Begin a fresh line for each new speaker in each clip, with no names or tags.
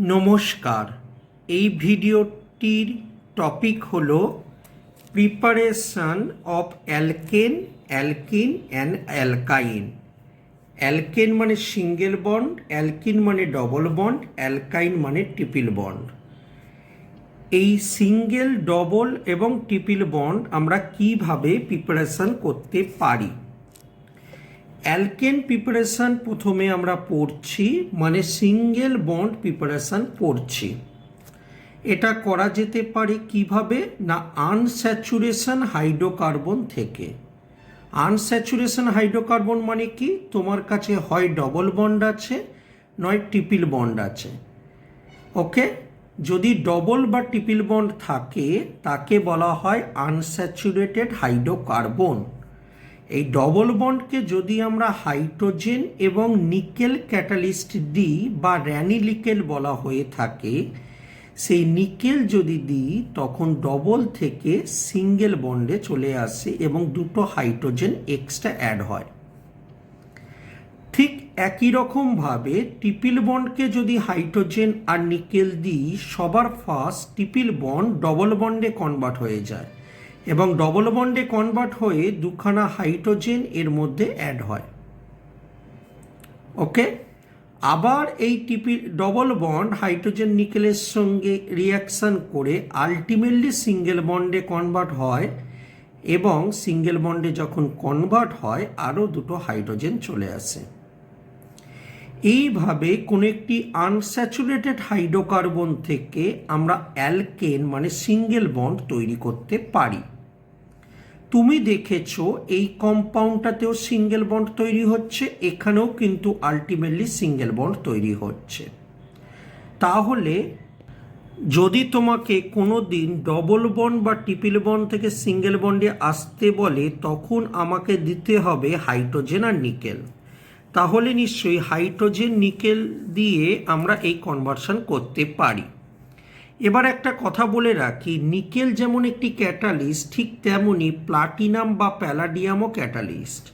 নমস্কার। এই ভিডিওটির টপিক হলো preparation of alkane, alkyne and অ্যালকাইন। Alkane মানে সিঙ্গেল বন্ড, অ্যালকিন মানে ডবল বন্ড, অ্যালকাইন মানে ট্রিপল বন্ড। এই সিঙ্গেল, ডবল এবং ট্রিপল বন্ড আমরা কিভাবে প্রিপারেশন করতে পারি। অ্যালকেন প্রিপারেশন প্রথমে আমরা পড়ছি, মানে সিঙ্গেল বন্ড প্রিপারেশন পড়ছি। এটা করা যেতে পারে কিভাবে না, আনস্যাচুরেশন হাইড্রোকার্বন থেকে। আনস্যাচুরেশন হাইড্রোকার্বন মানে কি, তোমার কাছে হয় ডবল বন্ড আছে নয় ট্রিপল বন্ড আছে। ওকে, যদি ডবল বা ট্রিপল বন্ড থাকে তাকে বলা হয় আনস্যাচুরেটেড হাইড্রোকার্বন। এই ডবল বন্ডকে যদি আমরা হাইড্রোজেন এবং নিকেল ক্যাটালিস্ট দিই বা র্যানিলিকেল বলা হয়ে থাকে, সেই নিকেল যদি দিই তখন ডবল থেকে সিঙ্গেল বন্ডে চলে আসে এবং দুটো হাইড্রোজেন এক্সট্রা অ্যাড হয়। ঠিক একই রকমভাবে ট্রিপল বন্ডকে যদি হাইড্রোজেন আর নিকেল দিই, সবার ফার্স্ট ট্রিপল বন্ড ডবল বন্ডে কনভার্ট হয়ে যায় এবং ডবল বন্ডে কনভার্ট হয়ে দুখানা হাইড্রোজেন এর মধ্যে অ্যাড হয়। ওকে, আবার এই ডবল বন্ড হাইড্রোজেন নিকেলের সঙ্গে রিয়াকশান করে আলটিমেটলি সিঙ্গেল বন্ডে কনভার্ট হয় এবং সিঙ্গেল বন্ডে যখন কনভার্ট হয় আরও দুটো হাইড্রোজেন চলে আসে। এইভাবে কোনো একটি আনস্যাচুরেটেড হাইড্রোকার্বন থেকে আমরা অ্যালকেন মানে সিঙ্গেল বন্ড তৈরি করতে পারি। তুমি দেখেছো এই কম্পাউন্ডটাতেও সিঙ্গেল বন্ড তৈরি হচ্ছে, এখানেও কিন্তু আলটিমেটলি সিঙ্গেল বন্ড তৈরি হচ্ছে। তাহলে যদি তোমাকে কোনো দিন ডবল বন্ড বা ট্রিপল বন্ড থেকে সিঙ্গেল বন্ডে আসতে বলে, তখন আমাকে দিতে হবে হাইড্রোজেন আর নিকেল। তাহলে নিশ্চয়ই হাইড্রোজেন নিকেল দিয়ে আমরা এই কনভার্সন করতে পারি। এবার একটা কথা বলে রাখি, নিকেল যেমন একটি ক্যাটালিস্ট, ঠিক তেমনই প্লাটিনাম বা প্যালাডিয়ামও ক্যাটালিস্ট।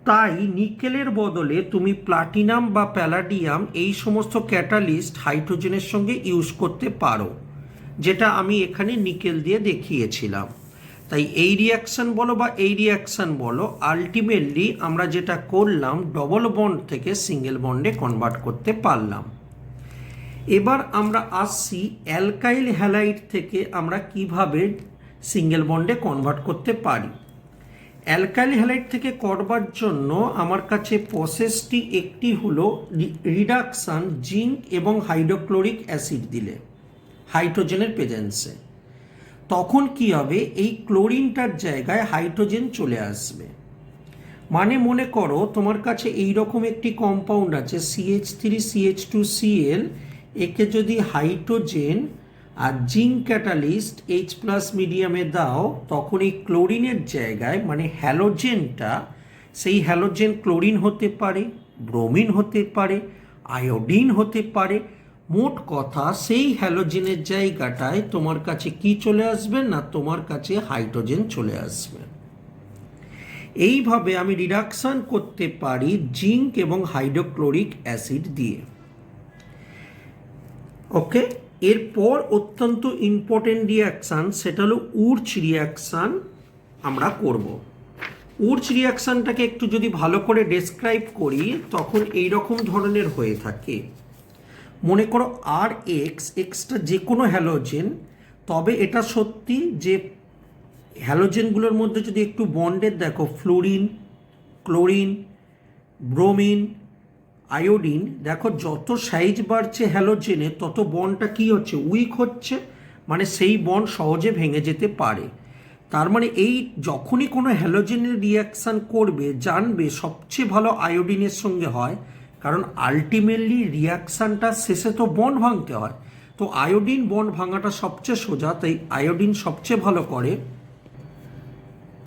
তাই নিকেলের বদলে তুমি প্লাটিনাম বা প্যালাডিয়াম এই সমস্ত ক্যাটালিস্ট হাইড্রোজেনের সঙ্গে ইউজ করতে পারো, যেটা আমি এখানে নিকেল দিয়ে দেখিয়েছিলাম। তাই এই রিয়াকশান বলো বা এই রিয়াকশান বলো, আলটিমেটলি আমরা যেটা করলাম ডবল বন্ড থেকে সিঙ্গেল বন্ডে কনভার্ট করতে পারলাম। এবার আমরা আসছি অ্যালকাইল হ্যালাইড থেকে আমরা কিভাবে সিঙ্গেল বন্ডে কনভার্ট করতে পারি। অ্যালকাইল হ্যালাইড থেকে করবার জন্য আমার কাছে প্রসেসটি একটি হলো রিডাকশান জিঙ্ক এবং হাইড্রোক্লোরিক অ্যাসিড দিলে হাইড্রোজেনের প্রেজেন্সে। তখন কি হবে, এই ক্লোরিনটার জায়গায় হাইড্রোজেন চলে আসবে। মানে মনে করো তোমার কাছে এইরকম একটি কম্পাউন্ড আছে CH3CH2Cl, একে যদি হাইড্রোজেন আর জিঙ্ক ক্যাটালিস্ট H+ মিডিয়ামে দাও, তখন এই ক্লোরিনের জায়গায় মানে হ্যালোজেনটা, সেই হ্যালোজেন ক্লোরিন হতে পারে, ব্রোমিন হতে পারে, আয়োডিন হতে পারে। মোট কথা সেই হ্যালোজেনের জায়গাটায় তোমার কাছে কি চলে আসবে না, তোমার কাছে হাইড্রোজেন চলে আসবে। এইভাবে আমি রিডাকশান করতে পারি জিঙ্ক এবং হাইড্রোক্লোরিক অ্যাসিড দিয়ে। ওকে, এরপর অত্যন্ত ইম্পর্টেন্ট রিয়াকশান, সেটা হলো উর্চ রিয়াকশান আমরা করব। উর্চ রিয়াকশানটাকে একটু যদি ভালো করে ডেসক্রাইব করি, তখন এই রকম ধরনের হয়ে থাকে। মনে করো এক্সটা যে কোনো হ্যালোজেন, তবে এটা সত্যি যে হ্যালোজেনগুলোর মধ্যে যদি একটু বন্ডের দেখো, ফ্লোরিন, ক্লোরিন, ব্রোমিন, আয়োডিন, দেখো যত সাইজ বাড়ছে হ্যালোজেনে তত বন্ডটা কী হচ্ছে, উইক হচ্ছে, মানে সেই বন্ড সহজে ভেঙে যেতে পারে। তার মানে এই যখনই কোনো হ্যালোজেনের রিয়াকশান করবে, জানবে সবচেয়ে ভালো আয়োডিনের সঙ্গে হয়, কারণ আলটিমেটলি রিয়াকশানটা শেষে তো বন্ড ভাঙতে হয়। তো আয়োডিন বন্ড ভাঙাটা সবচেয়ে সোজা, তাই আয়োডিন সবচেয়ে ভালো করে।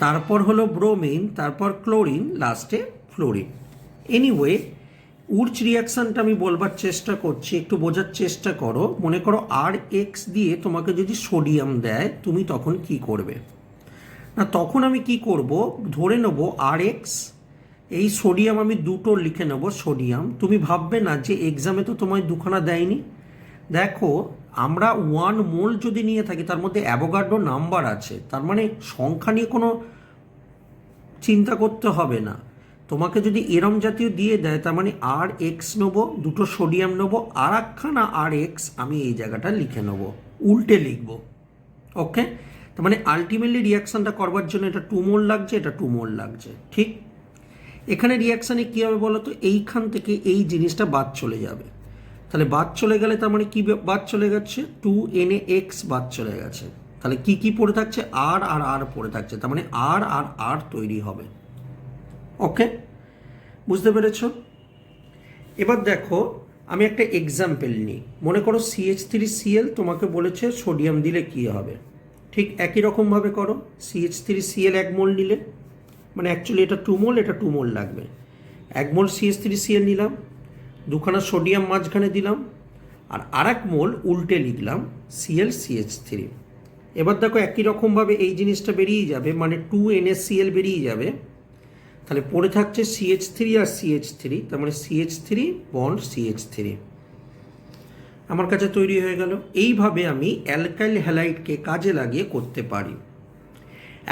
তারপর হলো ব্রোমিন, তারপর ক্লোরিন, লাস্টে ফ্লোরিন। এনিওয়ে, উর্চ রিয়াকশানটা আমি বলবার চেষ্টা করছি, একটু বোঝার চেষ্টা করো। মনে করো Rx দিয়ে তোমাকে যদি সোডিয়াম দেয়, তুমি তখন কি করবে না, তখন আমি কি করব, ধরে নেব Rx, এই সোডিয়াম আমি দুটো লিখে নেব সোডিয়াম। তুমি ভাববে না যে এক্সামে তো তোমায় দুখানা দেয়নি, দেখো আমরা 1 মোল যদি নিয়ে থাকি তার মধ্যে অ্যাভোগাড্রো নাম্বার আছে, তার মানে সংখ্যা নিয়ে কোনো চিন্তা করতে হবে না। তোমাকে যদি এরম জাতীয় দিয়ে দেয় তার মানে আর এক্স নেবো, দুটো সোডিয়াম নেবো, আর একখানা আর এক্স আমি এই জায়গাটা লিখে নেবো, উল্টে লিখবো। ওকে, তার মানে আলটিমেটলি রিয়াকশানটা করবার জন্য এটা 2 মোল লাগছে, এটা 2 মোল লাগছে। ঠিক এখানে রিয়াকশানে কী হবে বলো তো, এইখান থেকে এই জিনিসটা বাদ চলে যাবে। তাহলে বাদ চলে গেলে তার মানে কি বাদ চলে গেছে, 2NaX বাদ চলে গেছে। তাহলে কি কি পড়ে থাকছে, আর আর আর পড়ে থাকছে, তার মানে আর আর আর তৈরি হবে। ওকে, বুঝতে পেরেছ? এবার দেখো আমি একটা এক্সাম্পল নিই। মনে করো CH3Cl তোমাকে বলেছে সোডিয়াম দিলে কি হবে, ঠিক একই রকমভাবে করো। CH3Cl 1 মোল নিলে, মানে অ্যাকচুয়ালি এটা 2 মোল, এটা 2 মোল লাগবে। 1 মোল CH3Cl নিলাম, দুখানা সোডিয়াম মাঝখানে দিলাম, আর 1 মোল উল্টে লিখলাম ClCH3। এবার দেখো একই রকমভাবে এই জিনিসটা বেরিয়ে যাবে, মানে 2NaCl বেরিয়ে যাবে। তাহলে পড়ে থাকছে CH3 আর CH3, তার মানে CH3 বন্ড CH3 আমার কাছে তৈরি হয়ে গেল। এইভাবে আমি অ্যালকাইল হ্যালাইডকে কাজে লাগিয়ে করতে পারি।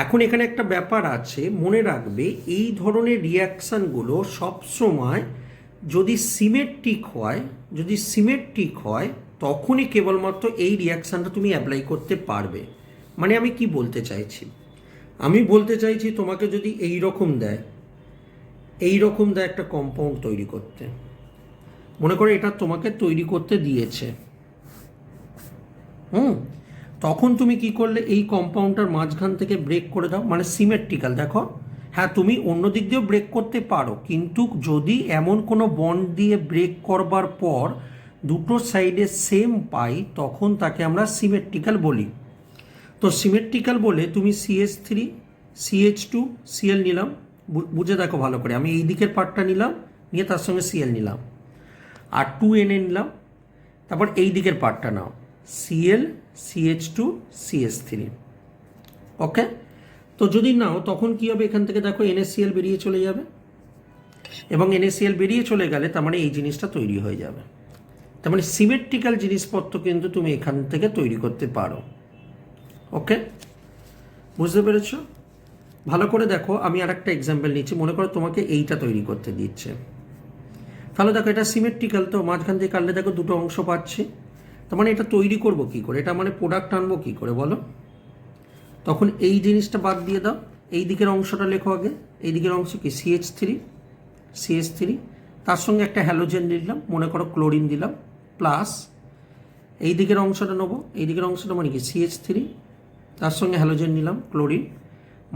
এখন এখানে একটা ব্যাপার আছে, মনে রাখবে এই ধরনের রিয়াকশানগুলো সবসময় যদি সিমেট্রিক হয় তখনই কেবলমাত্র এই রিয়াকশানটা তুমি অ্যাপ্লাই করতে পারবে। মানে আমি কি বলতে চাইছি, আমি বলতে চাইছি তোমাকে যদি এই রকম দেয় একটা কম্পাউন্ড তৈরি করতে, মনে করো এটা তোমাকে তৈরি করতে দিয়েছে, তখন তুমি কি করলে, এই কম্পাউন্ডটার মাঝখান থেকে ব্রেক করে দাও, মানে সিমেট্রিক্যাল। দেখো হ্যাঁ তুমি অন্য দিক দিয়েও ব্রেক করতে পারো, কিন্তু যদি এমন কোনো বন্ড দিয়ে ব্রেক করবার পর দুটো সাইডে সেম পাই তখন তাকে আমরা সিমেট্রিক্যাল বলি। তো সিমেট্রিক্যাল বলে তুমি CH3 CH2Cl নিলাম, বুঝে দেখো ভালো করে, আমি এই দিকের পার্টটা নিলাম, নিয়ে তার সঙ্গে Cl নিলাম, আর 2Na নিলাম, তারপর এই দিকের পার্টটা নাও, Cl CH2 CH3। ওকে, তো যদি নাও তখন কি হবে, এখান থেকে দেখো NaCl বেরিয়ে চলে যাবে, এবং NaCl বেরিয়ে চলে গেলে তার মানে এই জিনিসটা তৈরি হয়ে যাবে। তার মানে সিমেট্রিক্যাল জিনিসপত্র কিন্তু তুমি এখান থেকে তৈরি করতে পারো। ওকে, বুঝতে পেরেছ? ভালো করে দেখো, আমি আর একটা এক্সাম্পল নিচ্ছি। মনে করো তোমাকে এইটা তৈরি করতে দিচ্ছে, তাহলে দেখো এটা সিমেট্রিক্যাল, তো মাঝখান দিয়ে কাটলে দেখো দুটো অংশ পাচ্ছি। তার মানে এটা তৈরি করব কি করে, এটা মানে প্রোডাক্ট আনবো কি করে বলো? তখন এই জিনিসটা বাদ দিয়ে দাও, এই দিকের অংশটা লেখো আগে। এই দিকের অংশ কি, CH3, তার সঙ্গে একটা হ্যালোজেন দিলাম, মনে করো ক্লোরিন দিলাম, প্লাস এই দিকের অংশটা নেবো, এই দিকের অংশটা মানে কি CH3, তার সঙ্গে হ্যালোজেন নিলাম ক্লোরিন,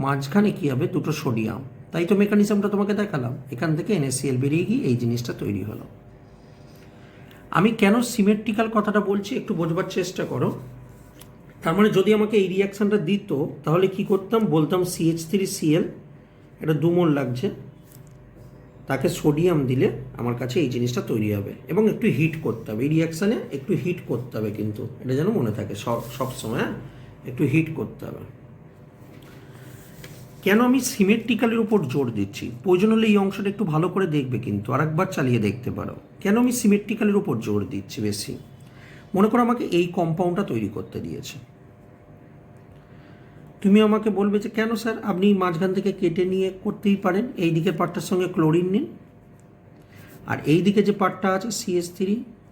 মাঝখানে কী হবে, দুটো সোডিয়াম। তাই তো মেকানিজমটা তোমাকে দেখালাম, এখান থেকে NaCl বেরিয়ে গিয়ে এই জিনিসটা তৈরি হলো। আমি কেন সিমেট্রিক্যাল কথাটা বলছি একটু বোঝবার চেষ্টা করো। তার মানে যদি আমাকে এই রিয়াকশানটা দিত তাহলে কি করতাম, বলতাম CH3Cl এটা 2 মোল লাগছে, তাকে সোডিয়াম দিলে আমার কাছে এই জিনিসটা তৈরি হবে, এবং একটু হিট করতে হবে, এই রিয়াকশানে একটু হিট করতে হবে, কিন্তু এটা যেন মনে থাকে সব সময় একটু হিট করতে হবে। কেন আমি সিমেট্রিক্যালের উপর জোর দিচ্ছি, প্রয়োজন হলে এই অংশটা একটু ভালো করে দেখবে, কিন্তু আরেকবার চালিয়ে দেখতে পারো। কেন আমি সিমেট্রিক্যালের উপর জোর দিচ্ছি বেশি, মনে করো আমাকে এই কম্পাউন্ডটা তৈরি করতে দিয়েছে, তুমি আমাকে বলবে যে কেন স্যার, আপনি মাঝখান থেকে কেটে নিয়ে করতেই পারেন, এই দিকের পার্টটার সঙ্গে ক্লোরিন নিন, আর এই দিকে যে পার্টটা আছে CH3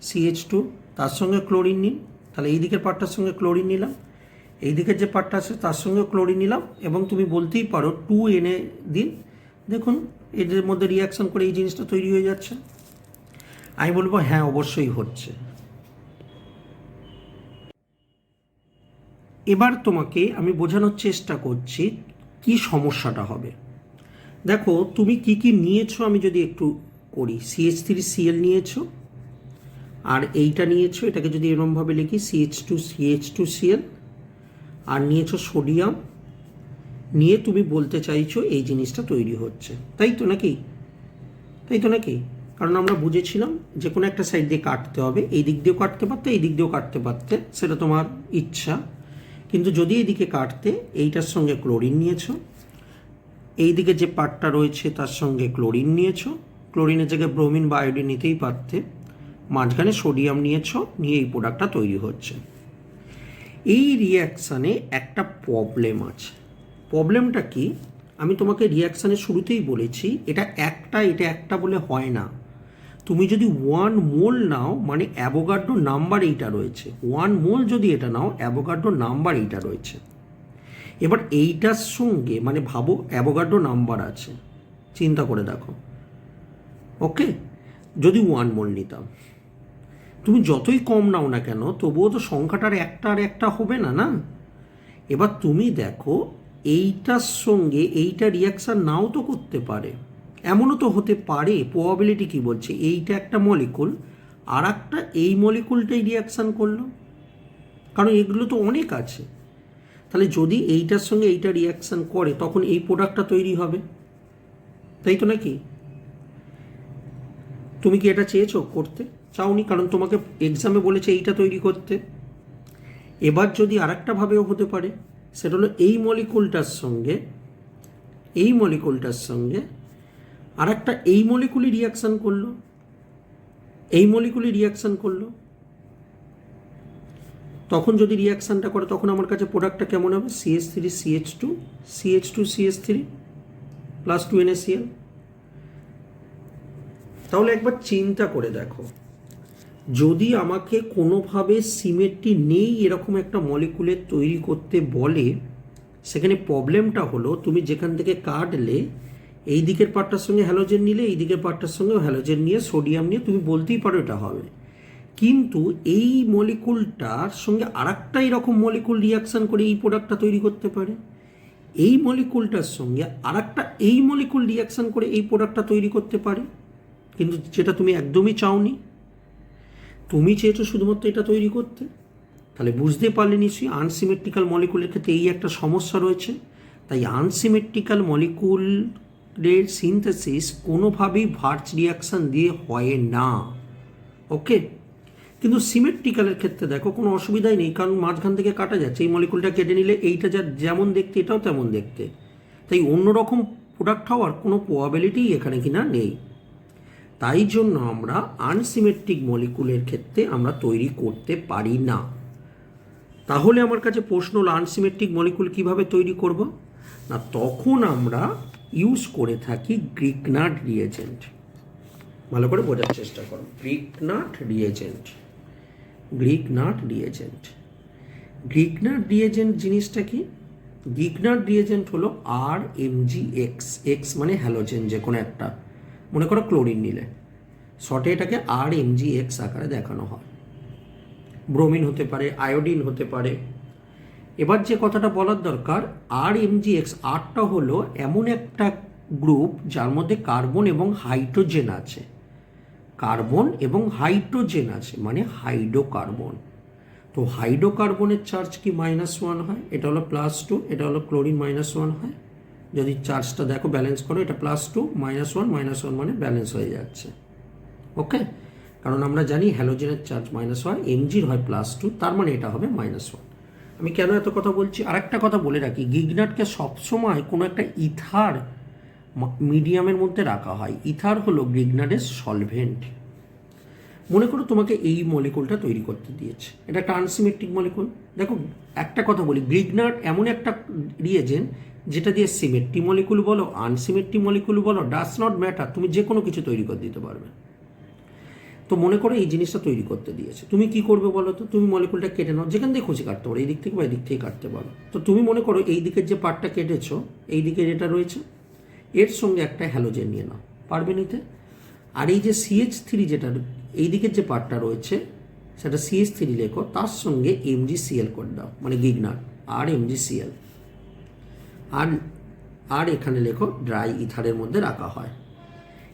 CH2 তার সঙ্গে ক্লোরিন নিন, তাহলে এই দিকের পার্টটার সঙ্গে ক্লোরিন নিলাম, এই দিকের যে পার্টটা আছে তার সঙ্গে ক্লোরিন নিলাম, এবং তুমি বলতেই পারো 2Na দিন, দেখুন এদের মধ্যে রিয়াকশন করে এই জিনিসটা তৈরি হয়ে যাচ্ছে। আমি বলবো হ্যাঁ অবশ্যই হচ্ছে। এবার তোমাকে আমি বোঝানোর চেষ্টা করছি কি সমস্যাটা হবে। দেখো তুমি কি কি নিয়েছো আমি যদি একটু করি, CH3Cl নিয়েছো, আর এইটা নিয়েছো, এটাকে যদি এরকমভাবে লিখি CH2CL, আর নিয়েছো সোডিয়াম, নিয়ে তুমি বলতে চাইছো এই জিনিসটা তৈরি হচ্ছে, তাই তো নাকি? কারণ আমরা বুঝেছিলাম যে কোনো একটা সাইড দিয়ে কাটতে হবে, এই দিক দিয়েও কাটতে পারতে, এই দিক দিয়েও কাটতে পারতে, সেটা তোমার ইচ্ছা, কিন্তু যদি এইদিকে কাটতে এইটার সঙ্গে ক্লোরিন নিয়েছো, এই দিকে যে পার্টটা রয়েছে তার সঙ্গে ক্লোরিন নিয়েছো, ক্লোরিনের জায়গায় ব্রোমিন বা আয়োডিন নিতেই পারতে, মাঝখানে সোডিয়াম নিয়েছো, নিয়ে এই প্রোডাক্টটা তৈরি হচ্ছে। এই রিয়াকশানে একটা প্রবলেম আছে। প্রবলেমটা কি? আমি তোমাকে রিয়াকশানের শুরুতেই বলেছি এটা একটা বলে হয় না। তুমি যদি 1 মোল নাও মানে অ্যাভোগাড্রো নাম্বার এইটা রয়েছে, 1 মোল যদি এটা নাও অ্যাভোগাড্রো নাম্বার এইটা রয়েছে। এবার এইটার সঙ্গে মানে ভাবো অ্যাভোগাড্রো নাম্বার আছে, চিন্তা করে দেখো, ওকে, যদি 1 মোল নিতাম, তুমি যতই কম নাও না কেন তবুও তো সংখ্যাটার একটা আর একটা হবে না, না? এবার তুমি দেখো এইটার সঙ্গে এইটা রিয়াকশান নাও তো করতে পারে, এমনও তো হতে পারে। প্রবাবিলিটি কি বলছে? এইটা একটা মলিকুল আর একটা এই মলিকুলটাই রিয়াকশান করলো, কারণ এগুলো তো অনেক আছে। তাহলে যদি এইটার সঙ্গে এইটা রিয়াকশান করে তখন এই প্রোডাক্টটা তৈরি হবে, তাই তো নাকি? তুমি কি এটা চেয়েছো করতে? চাওনি, কারণ তোমাকে এক্সামে বলেছে এইটা তৈরি করতে। এবার যদি আরেকটা ভাবেও হতে পারে, সেটা হলো এই মলিকুলটার সঙ্গে আরেকটা এই মলিকুলই রিয়াকশান করলো, তখন যদি রিয়াকশানটা করে তখন আমার কাছে প্রোডাক্টটা কেমন হবে? CH3CH2 plus 2 NaCl। তাহলে একবার চিন্তা করে দেখো, যদি আমাকে কোনোভাবে সিমেট্রি নেই এরকম একটা মলিকুলের তৈরি করতে বলে, সেখানে প্রবলেমটা হলো তুমি যেখান থেকে কাটলে এই দিকের পার্টটার সঙ্গে হ্যালোজেন নিলে, এই দিকের পার্টটার সঙ্গেও হ্যালোজেন নিয়ে সোডিয়াম নিয়ে তুমি বলতেই পারো এটা হবে, কিন্তু এই মলিকুলটার সঙ্গে আরেকটা এরকম মলিকুল রিয়াকশান করে এই প্রোডাক্টটা তৈরি করতে পারে, এই মলিকুলটার সঙ্গে আরেকটা এই মলিকুল রিয়াকশান করে এই প্রোডাক্টটা তৈরি করতে পারে, কিন্তু যেটা তুমি একদমই চাওনি। তুমি চেয়েছো শুধুমাত্র এটা তৈরি করতে। তাহলে বুঝতে পারলে নিশ্চয়ই আনসিমেট্রিক্যাল মলিকুলের ক্ষেত্রে এই একটা সমস্যা রয়েছে। তাই আনসিমেট্রিক্যাল মলিকুলের সিনথেসিস কোনোভাবেই ভার্চ রিয়াকশান দিয়ে হয় না, ওকে। কিন্তু সিমেট্রিক্যালের ক্ষেত্রে দেখো কোনো অসুবিধাই নেই, কারণ মাঝখান থেকে কাটা যাচ্ছে, এই মলিকুলটা কেটে নিলে এইটা যা যেমন দেখতে এটাও তেমন দেখতে, তাই অন্যরকম প্রোডাক্ট হওয়ার কোনো প্রবাবিলিটি এখানে কিনা নেই। তাই জন্য আমরা আনসিমেট্রিক মলিকুলের ক্ষেত্রে আমরা তৈরি করতে পারি না। তাহলে আমার কাছে প্রশ্ন হলো আনসিমেট্রিক মলিকুল কিভাবে তৈরি করব না, তখন আমরা ইউজ করে থাকি গ্রিগনার্ড রিয়েজেন্ট। ভালো করে বোঝার চেষ্টা করো, গ্রিগনার্ড রিয়েজেন্ট জিনিসটা কি? গ্রিগনার্ড রিয়েজেন্ট হলো RMgX, এক্স মানে হ্যালোজেন যে কোনো একটা, মনে করো ক্লোরিন নিলে শর্টে এটাকে RMgX আকারে দেখানো হয়। ব্রোমিন হতে পারে, আয়োডিন হতে পারে। এবার যে কথাটা বলার দরকার, RMgX আরটা হলো এমন একটা গ্রুপ যার মধ্যে কার্বন এবং হাইড্রোজেন আছে, মানে হাইড্রোকার্বন। তো হাইড্রোকার্বনের চার্জ কি -1 হয়, এটা হলো +2, এটা হলো ক্লোরিন -1 হয়। যদি চার্জটা দেখো ব্যালেন্স করো, এটা +2 -1 মানে ব্যালেন্স হয়ে যাচ্ছে, ওকে। কারণ আমরা জানি হ্যালোজেনের চার্জ -1 হয়, Mgর হয় +2, তার মানে এটা হবে -1। আমি কেন এত কথা বলছি, আরেকটা কথা বলে রাখি, গ্রিগনার্ডকে সবসময় কোনো একটা ইথার মিডিয়ামের মধ্যে রাখা হয়। ইথার হলো গ্রিগনার্ডের সলভেন্ট। মনে করো তোমাকে এই মলিকুলটা তৈরি করতে দিয়েছে, এটা একটা আনসিমেট্রিক মলিকুল। দেখো একটা কথা বলি, গ্রিগনার্ড এমন একটা রিয়েজেন্ট যেটা দিয়ে সিমেট্রি মলিকুল বলো, আনসিমেট্রি মলিকুল বলো, ডাজ নট ম্যাটার, তুমি যে কোনো কিছু তৈরি করে দিতে পারবে। তো মনে করো এই জিনিসটা তৈরি করতে দিয়েছে, তুমি কি করবে বলো তো? তুমি মলিকুলটা কেটে নাও, যেখান থেকে খুশি কাটতে পারো, এই দিক থেকে বা এই দিক থেকে কাটতে পারো। তো তুমি মনে করো এই দিকের যে পার্টটা কেটেছো, এই দিকে যেটা রয়েছে এর সঙ্গে একটা হ্যালোজেন নিয়ে নাও, পারবে নিতে। আর এই যে CH3 যেটা এই দিকের যে পার্টটা রয়েছে সেটা CH3 লেখো, তার সঙ্গে MgCl করে দাও, মানে গ্রিগনার্ড RMgCl। আর এখানে লেখো ড্রাই ইথারের মধ্যে রাখা হয়।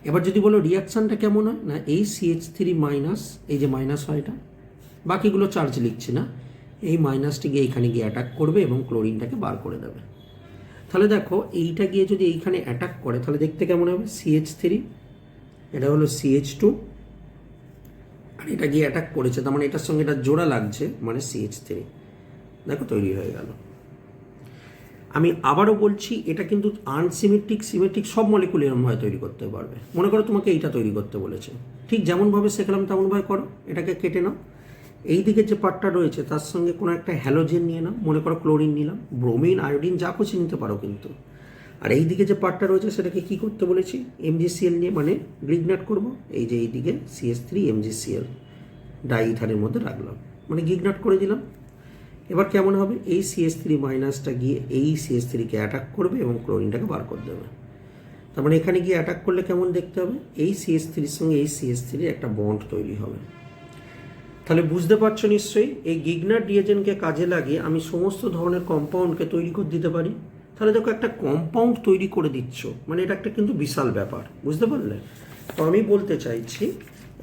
এবার যদি বলো রিয়াকশানটা কেমন হয়, না এই CH3- এই যে মাইনাস হয় এটা, বাকিগুলো চার্জ লিখছি না, এই মাইনাসটি গিয়ে এইখানে গিয়ে অ্যাটাক করবে এবং ক্লোরিনটাকে বার করে দেবে। তাহলে দেখো এইটা গিয়ে যদি এইখানে অ্যাটাক করে তাহলে দেখতে কেমন হবে? CH3, এটা হলো CH2, আর এটা গিয়ে অ্যাটাক করেছে, তার মানে এটার সঙ্গে এটা জোড়া লাগছে, মানে CH3, দেখো তৈরি হয়ে গেল। আমি আবারও বলছি, এটা কিন্তু আনসিমেট্রিক সিমেট্রিক সব মলিকুল এরমভাবে তৈরি করতে পারবে। মনে করো তোমাকে এইটা তৈরি করতে বলেছে, ঠিক যেমনভাবে শেখালাম তেমনভাবে করো। এটাকে কেটে নাও, এই দিকের যে পার্টটা রয়েছে তার সঙ্গে কোনো একটা হ্যালোজেন নিয়ে নাও, মনে করো ক্লোরিন নিলাম, ব্রোমিন, আয়োডিন যা খুশি নিতে পারো কিন্তু। আর এই দিকে যে পার্টটা রয়েছে সেটাকে কি করতে বলেছি, MgCl নিয়ে মানে গ্রিগনেট করব। এই যে এই দিকে CH3 MgCl ডাইইথারের মধ্যে রাখলাম, মানে গ্রিগনেট করে দিলাম। এবার কেমন হবে, এই CH3 মাইনাসটা গিয়ে এই CH3কে অ্যাটাক করবে এবং ক্লোরিনটাকে বার করে দেবে। তার মানে এখানে গিয়ে অ্যাটাক করলে কেমন দেখতে হবে, এই CH3 এর সঙ্গে এই CH3 একটা বন্ড তৈরি হবে। তাহলে বুঝতে পারছো নিশ্চয়ই, এই গিগনার রিয়েজেন্টকে কাজে লাগিয়ে আমি সমস্ত ধরনের কম্পাউন্ডকে তৈরি করে দিতে পারি। তাহলে দেখো একটা কম্পাউন্ড তৈরি করে দিচ্ছ, মানে এটা একটা কিন্তু বিশাল ব্যাপার, বুঝতে পারলে? তো আমি বলতে চাইছি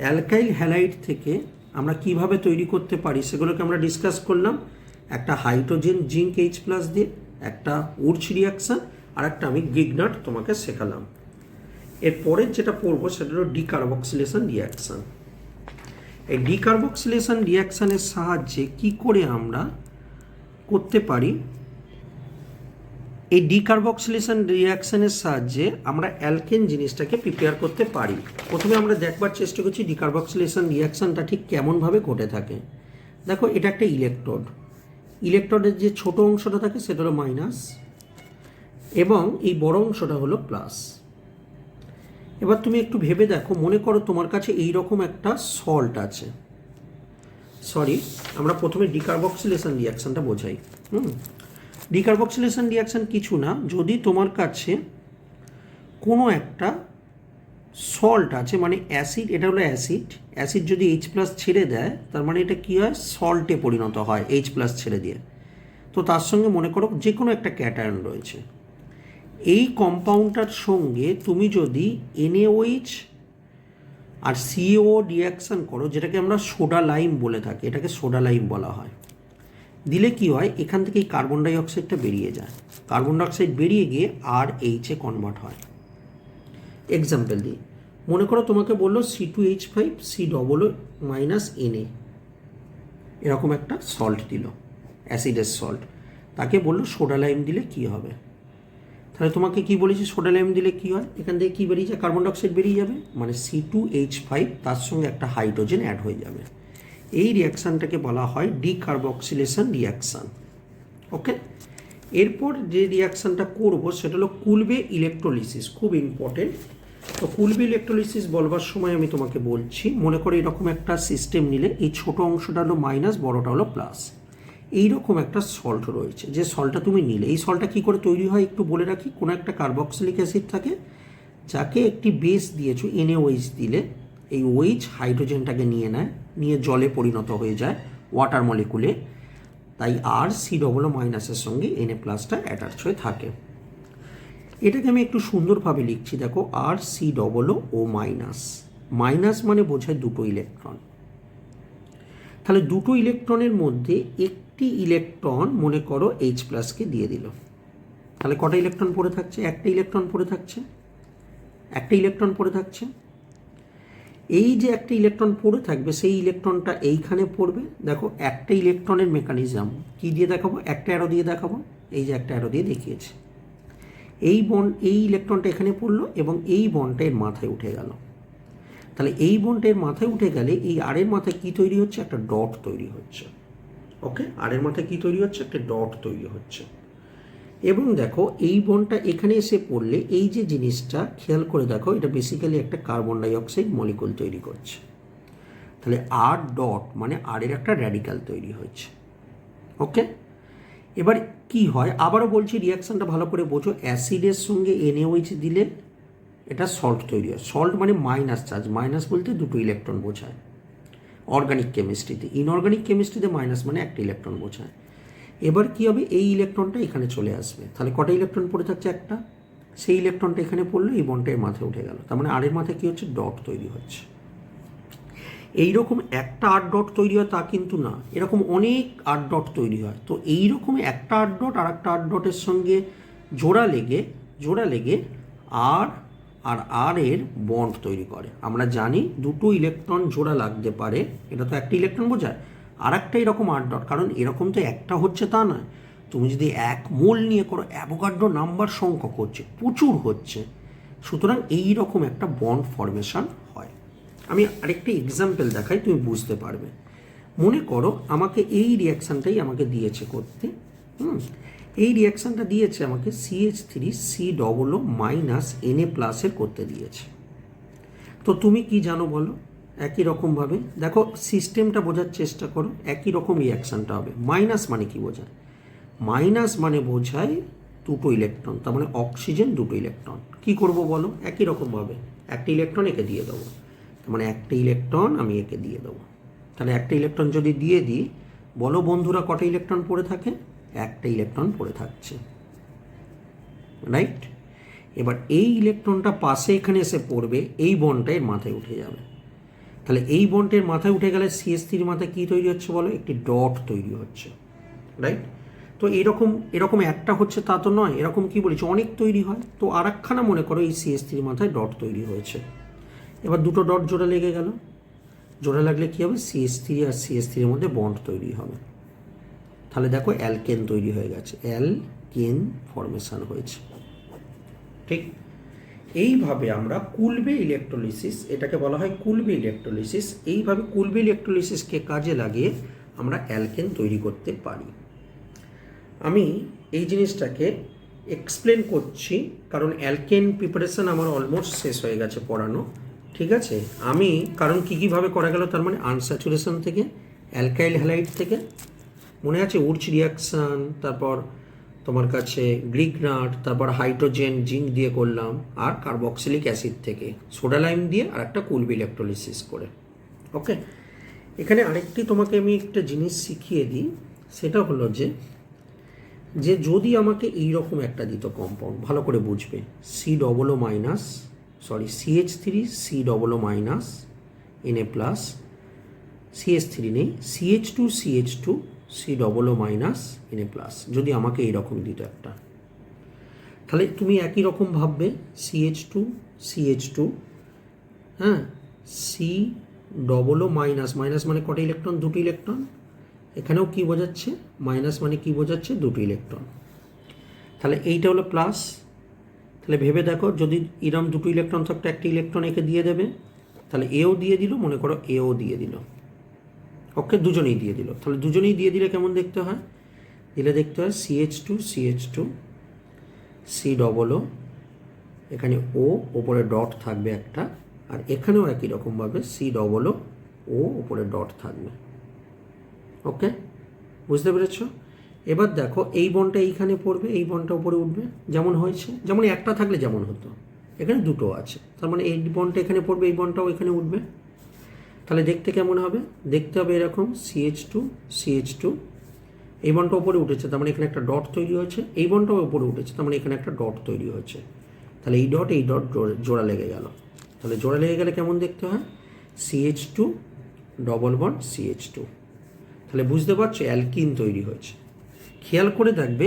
অ্যালকাইল হ্যালাইড থেকে আমরা কিভাবে তৈরি করতে পারি সেগুলোকে আমরা ডিসকাস করলাম। একটা হাইড্রোজেন জিঙ্ক H+ দিয়ে, একটা উর্চ রিয়াকশান, আর একটা আমি গিগনাট তোমাকে শেখালাম। এরপরের যেটা পড়বো সেটা হলো ডিকার্বক্সিলেশন রিয়াকশান। এই ডিকার্বক্সিলেশন রিয়াকশানের সাহায্যে কি করে আমরা করতে পারি, এই ডিকার্বক্সিলেশন রিয়াকশানের সাহায্যে আমরা অ্যালকেন জিনিসটাকে প্রিপেয়ার করতে পারি। প্রথমে আমরা দেখবার চেষ্টা করছি ডিকার্বক্সিলেশন রিয়াকশানটা ঠিক কেমনভাবে ঘটে থাকে। দেখো, এটা একটা ইলেকট্রোড, ইলেকট্রোডের যে ছোট অংশটা থাকে সেটা হলো মাইনাস এবং এই বড় অংশটা হলো প্লাস। এবার তুমি একটু ভেবে দেখো, মনে করো তোমার কাছে এই রকম একটা সল্ট আছে। আমরা প্রথমে ডিকার্বক্সিলেশন রিয়াকশানটা বোঝাই। ডিকার্বক্সিলেশন রিয়াকশান কিছু না, যদি তোমার কাছে কোনো একটা সল্ট আছে, মানে অ্যাসিড, এটা হলো অ্যাসিড, অ্যাসিড যদি H+ ছেড়ে দেয় তার মানে এটা কী হয়, সল্টে পরিণত হয় H+ ছেড়ে দিয়ে। তো তার সঙ্গে মনে করো যে কোনো একটা ক্যাটায়ন রয়েছে, এই কম্পাউন্ডটার সঙ্গে তুমি যদি NaOH আর CaO রিয়াকশান করো, যেটাকে আমরা সোডা লাইম বলে থাকি, এটাকে সোডা লাইম বলা হয়, দিলে কি হয়, এখান থেকে এই কার্বন ডাইঅক্সাইডটা বেরিয়ে যায়, কার্বন ডাইঅক্সাইড বেরিয়ে গিয়ে RH-এ কনভার্ট হয়। এক্সাম্পল দিই, মনে করো তোমাকে বললো C2H5 COO -Na, এরকম একটা সল্ট দিল, অ্যাসিডের সল্ট, তাকে বললো সোডা লাইম দিলে কি হবে। তাহলে তোমাকে কি বলেছি, সোডা লাইম দিলে কি হয়, এখান থেকে কি বেরিয়ে যায়, কার্বন ডাইঅক্সাইড বেরিয়ে যাবে, মানে C2H5 তার সঙ্গে একটা হাইড্রোজেন অ্যাড হয়ে যাবে। এই রিয়াকশানটাকে বলা হয় ডিকার্বক্সিলেশন রিয়াকশান। ওকে, এরপর যে রিয়াকশানটা করব সেটা হলো কুলবে ইলেকট্রোলিসিস, খুব ইম্পর্টেন্ট। তো কুলবে ইলেকট্রোলিসিস বলবার সময় আমি তোমাকে বলছি, মনে করো এরকম একটা সিস্টেম নিলে এই ছোট অংশটা হলো মাইনাস, বড়টা হলো প্লাস, এইরকম একটা সল্ট রয়েছে। যে সল্টটা তুমি নিলে, এই সল্টটা কী করে তৈরি হয় একটু বলে রাখি। কোনো একটা কার্বক্সিলিক অ্যাসিড থাকে, যাকে একটি বেস দিয়েছো NaOH দিলে, এই OH হাইড্রোজেনটাকে নিয়ে নেয়, নিয়ে জলে পরিণত হয়ে যায় ওয়াটার মলিকুলে, তাই COO- সঙ্গে Na+টা অ্যাটাচ হয়ে থাকে। এটাকে আমি একটু সুন্দরভাবে লিখছি, দেখো COO-, মাইনাস মানে বোঝায় দুটো ইলেকট্রন। তাহলে দুটো ইলেকট্রনের মধ্যে একটি ইলেকট্রন মনে করো H+কে দিয়ে দিল, তাহলে কটা ইলেকট্রন পড়ে থাকছে, একটা ইলেকট্রন পড়ে থাকছে, একটা ইলেকট্রন পড়ে থাকছে। এই যে একটা ইলেকট্রন পড়ে থাকবে সেই ইলেকট্রনটা এইখানে পড়বে। দেখো, একটা ইলেকট্রনের মেকানিজম কি দিয়ে দেখাবো, একটা অ্যারো দিয়ে দেখাবো, এই যে একটা অ্যারো দিয়ে দেখিয়েছে। এই ইলেকট্রনটা এখানে পড়লো এবং এই বন্ডটা এর মাথায় উঠে গেল। তাহলে এই বন্ডটা এর মাথায় উঠে গেলে এই আরের মাথায় কি তৈরি হচ্ছে, একটা ডট তৈরি হচ্ছে। ওকে, আরের মাথায় কি তৈরি হচ্ছে, একটা ডট তৈরি হচ্ছে। এবং দেখো, এই বন্ডটা এখানে এসে পড়লে এই যে জিনিসটা খেয়াল করে দেখো, এটা বেসিক্যালি একটা কার্বন ডাইঅক্সাইড মলিকুল তৈরি করছে। তাহলে R. মানে আরের একটা র্যাডিক্যাল তৈরি হচ্ছে। ওকে, এবার কি হয়, আবারও বলছি রিয়াকশানটা ভালো করে বোঝো। অ্যাসিডের সঙ্গে NaOH দিলে এটা সল্ট তৈরি হয়। সল্ট মানে মাইনাস চার্জ, মাইনাস বলতে দুটো ইলেকট্রন বোঝায় অর্গানিক কেমিস্ট্রিতে। ইনঅর্গানিক কেমিস্ট্রিতে মাইনাস মানে একটা ইলেকট্রন বোঝায়। এবার কি হবে, এই ইলেকট্রনটা এখানে চলে আসবে, তাহলে কটা ইলেকট্রন পড়ে থাকছে, একটা, সেই ইলেকট্রনটা এখানে পড়লো, এই বন্ডটা এর মাথায় উঠে গেল, তার মানে আরের মাথায় কি হচ্ছে, ডট তৈরি হচ্ছে। এইরকম একটা R. তৈরি হয় তা কিন্তু না, এরকম অনেক R. তৈরি হয়। তো এইরকম একটা R. আর একটা R.এর সঙ্গে জোড়া লেগে আর এর বন্ড তৈরি করে। আমরা জানি দুটো ইলেকট্রন জোড়া লাগতে পারে, এটা তো একটা ইলেকট্রন বোঝায়। আর একটা এরকম R. কারণ এরকম তো একটা হচ্ছে তা নয়, তুমি যদি 1 মোল নিয়ে করো, অ্যাভোগাড্রো নাম্বার সংখ্যক হচ্ছে, প্রচুর হচ্ছে। সুতরাং এই রকম একটা বন্ড ফর্মেশন হয়। আমি আরেকটা এক্সাম্পল দেখাই, তুমি বুঝতে পারবে। মনে করো আমাকে এই রিয়াকশানটাই আমাকে দিয়েছে করতে। এই রিয়াকশানটা দিয়েছে আমাকে CH3COO -Na+ করতে দিয়েছে। তো তুমি কি জানো বলো? একই রকমভাবে দেখো, সিস্টেমটা বোঝার চেষ্টা করো। একই রকম রিয়াকশানটা হবে। মাইনাস মানে কি বোঝায়? মাইনাস মানে বোঝায় দুটো ইলেকট্রন, তার মানে অক্সিজেন দুটো ইলেকট্রন। কি করব বলো? একই রকমভাবে একটা ইলেকট্রন একে দিয়ে দেবো, তার মানে একটা ইলেকট্রন আমি একে দিয়ে দেবো। তাহলে একটা ইলেকট্রন যদি দিয়ে দিই, বলো বন্ধুরা কটা ইলেকট্রন পড়ে থাকে? একটা ইলেকট্রন পড়ে থাকছে, রাইট? এবার এই ইলেকট্রনটা পাশে এখানে এসে পড়বে, এই বন্ডটা এর মাথায় উঠে যাবে। তাহলে এই বন্ডের মাথায় উঠে গেলে CH3 মাথায় কী তৈরি হচ্ছে বলো? একটি ডট তৈরি হচ্ছে, রাইট? তো এরকম একটা হচ্ছে তা তো নয়, এরকম কি বলেছি অনেক তৈরি হয়। তো আর একখানা মনে করো এই CH3 মাথায় ডট তৈরি হয়েছে। এবার দুটো ডট জোড়া লেগে গেল। জোড়া লাগলে কী হবে? CH3 আর CH3 এর মধ্যে বন্ড তৈরি হবে। তাহলে দেখো অ্যালকেন তৈরি হয়ে গেছে, অ্যালকেন ফর্মেশন হয়েছে। ঠিক এইভাবে আমরা কুলবে ইলেকট্রোলিসিস, এটাকে বলা হয় কুলবে ইলেকট্রোলিসিস, এইভাবে কুলবে ইলেকট্রোলিসিসকে কাজে লাগিয়ে আমরা অ্যালকেন তৈরি করতে পারি। আমি এই জিনিসটাকে এক্সপ্লেন করছি কারণ অ্যালকেন প্রিপারেশন আমার অলমোস্ট শেষ হয়ে গেছে পড়ানো, ঠিক আছে? আমি কারণ কীভাবে করা গেল, তার মানে আনস্যাচুরেশন থেকে, অ্যালকাইল হ্যালাইড থেকে, মনে আছে উর্চ রিয়াকশান, তারপর তোমার কাছে গ্রিগনাট, তারপর হাইড্রোজেন জিঙ্ক দিয়ে করলাম, আর কার্বক্সিলিক অ্যাসিড থেকে সোডা লাইম দিয়ে আর একটা কুলবে ইলেকট্রোলিসিস করে। ওকে, এখানে আরেকটি তোমাকে আমি একটা জিনিস শিখিয়ে দিই, সেটা হলো যে যদি আমাকে এইরকম একটা দিত কম্পাউন্ড, ভালো করে বুঝবে, CH3COO Na+, CH3 নেই, CH2COO Na+, যদি আমাকে এইরকম দিত একটা, তাহলে তুমি একই রকম ভাববে CH2 হ্যাঁ, COO মাইনাস মানে কটা ইলেকট্রন? দুটো ইলেকট্রন। এখানেও কি বোঝাচ্ছে? মাইনাস মানে কি বোঝাচ্ছে? দুটো ইলেকট্রন। তাহলে এইটা হলো প্লাস। তাহলে ভেবে দেখো, যদি এরম দুটো ইলেকট্রন থাকতো, একটা ইলেকট্রন একে দিয়ে দেবে, তাহলে এও দিয়ে দিল, মনে করো এও দিয়ে দিল। ওকে, দুজনেই দিয়ে দিল। তাহলে দুজনেই দিয়ে দিলে কেমন দেখতে হয়? দিলে দেখতে হয় CH2 COO, এখানে ও ওপরে ডট থাকবে একটা, আর এখানেও একই রকমভাবে COO ওপরে ডট থাকবে। ওকে, বুঝতে পেরেছ? এবার দেখো এই বনটা এইখানে পড়বে, এই বনটা উপরে উঠবে, যেমন হয়েছে, যেমন একটা থাকলে যেমন হতো, এখানে দুটো আছে, তার মানে এই বনটা এখানে পড়বে, এই বনটাও এখানে উঠবে। তাহলে দেখতে কেমন হবে? দেখতে হবে এরকম CH2 এই বনটা উপরে উঠেছে, তার মানে এখানে একটা ডট তৈরি হয়েছে, এই বনটাও উপরে উঠেছে, তার মানে এখানে একটা ডট তৈরি হয়েছে। তাহলে এই ডট জোড়া লেগে গেল। তাহলে জোড়া লেগে গেলে কেমন দেখতে হয়? CH2 double bond CH2। তাহলে বুঝতে পারছো অ্যালকিন তৈরি হয়েছে। খেয়াল করে দেখবে,